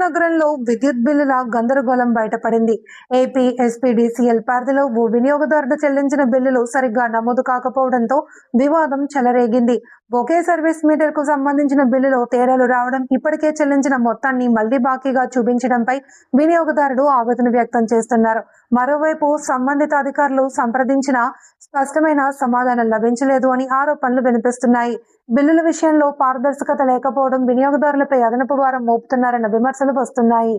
నగరంలో విద్యుత్ బిల్లుల గందరగోళం బయటపడింది. ఏపీ ఎస్పీడీసీఎల్ పరిధిలో ఓ వినియోగదారుడు చెల్లించిన బిల్లులు సరిగ్గా నమోదు కాకపోవడంతో వివాదం చెలరేగింది. ఒకే సర్వీస్ మీటర్కు సంబంధించిన బిల్లులో తేడాలు రావడం, ఇప్పటికే చెల్లించిన మొత్తాన్ని మళ్లీ బాకీగా చూపించడంపై వినియోగదారుడు ఆవేదన వ్యక్తం చేస్తున్నారు. మరోవైపు సంబంధిత అధికారులు సంప్రదించినా స్పష్టమైన సమాధానం లభించలేదు అని ఆరోపణలు వినిపిస్తున్నాయి. బిల్లుల విషయంలో పారదర్శకత లేకపోవడం వినియోగదారులపై అదనపు భారం మోపుతున్నారన్న విమర్శలు వస్తున్నాయి.